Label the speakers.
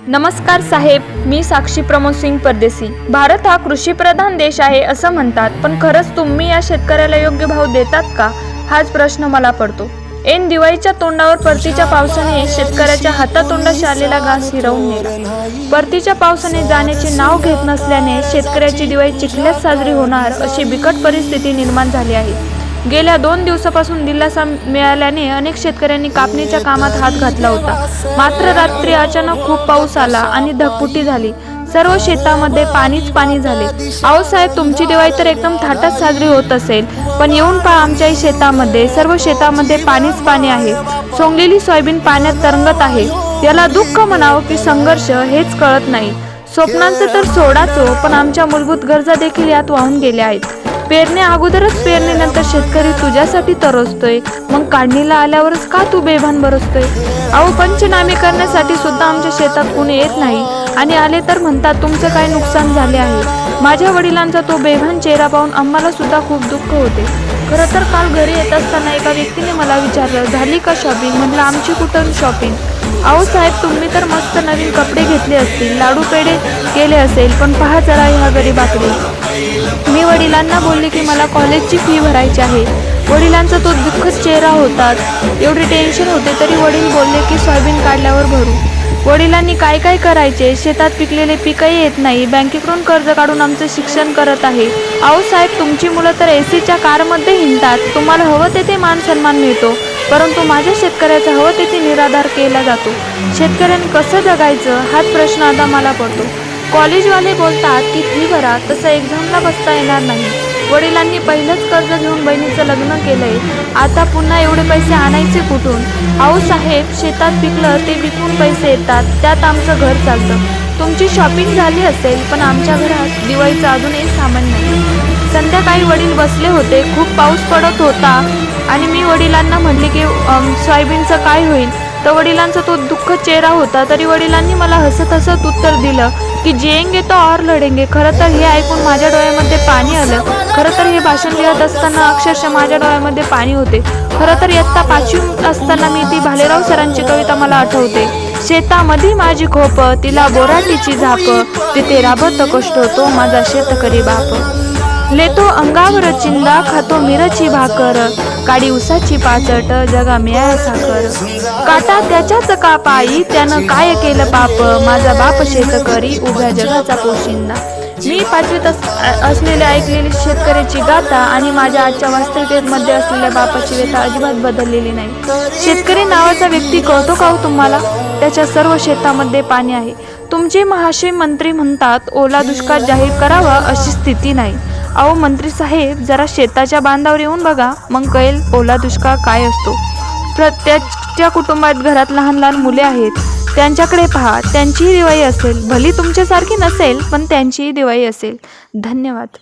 Speaker 1: नमस्कार साहेब, मी साक्षी प्रमोद सिंग परदेसी। भारत हा कृषीप्रधान देश आहे असं म्हणतात, पण खरंच तुम्ही या शेतकऱ्याला योग्य भाव देतात का, हाच प्रश्न मला पडतो। ऐन दिवाळीच्या तोंडावर परतीच्या पावसाने शेतकऱ्याच्या हातातोंडाशी आलेला घास हिरावून नेला। परतीच्या पावसाने जाण्याचे नाव घेत नसल्याने शेतकऱ्याची दिवाळी चिखल्यात साजरी होणार अशी बिकट परिस्थिती निर्माण झाली आहे। गेल्या 2 दिवसापासून दिलासा मिळाल्याने अनेक शेतकऱ्यांनी कापणीच्या कामात हात घातला होता। मात्र रात्री अचानक खूप पाऊस आला आणि ढगफुटी झाली। सर्व शेतामध्ये पाणीच पाणी झाले। अहो साहेब, तुमची दिवाळी तर एकदम थाटात साजरी होत असेल, पण येऊन पहा आमच्याही शेतामध्ये, सर्व शेतामध्ये पाणीच पाणी आहे। सोंगलेली सोयाबीन पाण्यात तरंगत आहे। याला दुःख म्हणावं की संघर्ष हेच कळत नाही। स्वप्नांचं तर सोडाचो, पण आमच्या मूलभूत गरजा देखील यात वाहून गेल्या आहेत। पेरणे अगोदरच पेरणीनंतर शेतकरी तुझ्यासाठी तरसतोय, मग काढणीला आल्यावरच का तू बेभान बरसतोय? अहो, पंचनामे करण्यासाठी सुद्धा आमच्या शेतात कोणी येत नाही, आणि आले तर म्हणतात तुमचं काय नुकसान झाले आहे। माझ्या वडिलांचा तो बेभान चेहरा पाहून आम्हाला सुद्धा खूप दुःख होते। खरं तर काल घरी येत असताना एका व्यक्तीने मला विचारलं, झाली का शॉपिंग? म्हटलं, आमची कुठं शॉपिंग? अहो साहेब, तुम्ही तर मस्त नवीन कपडे घेतले असतील, लाडू पेढे केले असेल, पण पहा जरा ह्या गरीबाकडे। मी वडिलांना बोलले की मला कॉलेजची फी भरायची आहे। वडिलांचा तो दुःखद चेहरा होता। एवढे टेन्शन होते तरी वडील बोलले की सोयाबीन काढल्यावर भरू। वडिलांनी काय काय करायचे, शेतात पिकलेले पीकही येत नाही, बँकेकडून कर्ज काढून आमचं शिक्षण करत आहे। अहो साहेब, तुमची मुलं तर एसीच्या कारमध्ये हिंडतात, तुम्हाला हवं तेथे मान सन्मान मिळतो, परंतु माझ्या शेतकऱ्याचा हवं तेथे निराधार केला जातो। शेतकऱ्यांनी कसं जगायचं, हाच प्रश्न आता मला पडतो। कॉलेजवाले बोलतात की फी भरा, तसं एक्झामला बसता येणार नाही। वडिलांनी पहिलंच कर्ज घेऊन बहिणीचं लग्न केलंय, आता पुन्हा एवढे पैसे आणायचे कुठून? अहो साहेब, शेतात पिकलं ते विकून पैसे येतात, त्यात आमचं घर चालतं। तुमची शॉपिंग झाली असेल, पण आमच्या घरात दिवाळीचं अजूनही सामान नाही। संध्याकाळी वडील बसले होते, खूप पाऊस पडत होता आणि मी वडिलांना म्हटले की सोयाबीनचं काय होईल, तर वडिलांचा तो दुःखद चेहरा होता। तरी वडिलांनी मला हसत हसत उत्तर दिलं की जिएंगे तो और लढेंगे। खरं तर हे ऐकून माझ्या डोळ्यामध्ये पाणी आलं। खरं तर हे भाषण लिहित असताना अक्षरशः माझ्या डोळ्यामध्ये पाणी होते। खरं तर इयत्ता 5वी असताना मी ती भालेराव सरांची कविता मला आठवते। शेतामध्ये माझी खोप, तिला बोराटीची झाप, तिथे राबत कष्ट तो माझा शेतकरी बाप। लेतो अंगावर चिंदा, खातो मिरची भाकर, काडी उसाची पाचट, जगा मिळाय साखर। काटा त्याच्याच का पायी, त्यानं काय केलं पाप, माझा बाप शेतकरी, उभ्या जगाचा पोशिंदा। मी 5वीत असलेली ऐकलेली शेतकऱ्याची गाथा आणि माझ्या आजच्या वास्तविकतेमध्ये असलेल्या बापाची व्यथा अजिबात बदललेली नाही। शेतकरी नावाचा व्यक्ती कळतो का हो तुम्हाला? त्याच्या सर्व शेतामध्ये पाणी आहे। तुमचे महाशय मंत्री म्हणतात ओला दुष्काळ जाहीर करावा, अशी स्थिती नाही। अहो मंत्री साहेब, जरा शेताच्या बांधावर येऊन बघा, मग कळेल ओला दुष्काळ काय असतो। प्रत्येकच्या कुटुंबात घरात लहान लहान मुले आहेत, त्यांच्याकडे पहा, त्यांचीही दिवाळी असेल, भली तुमच्यासारखी नसेल, पण त्यांचीही दिवाळी असेल। धन्यवाद।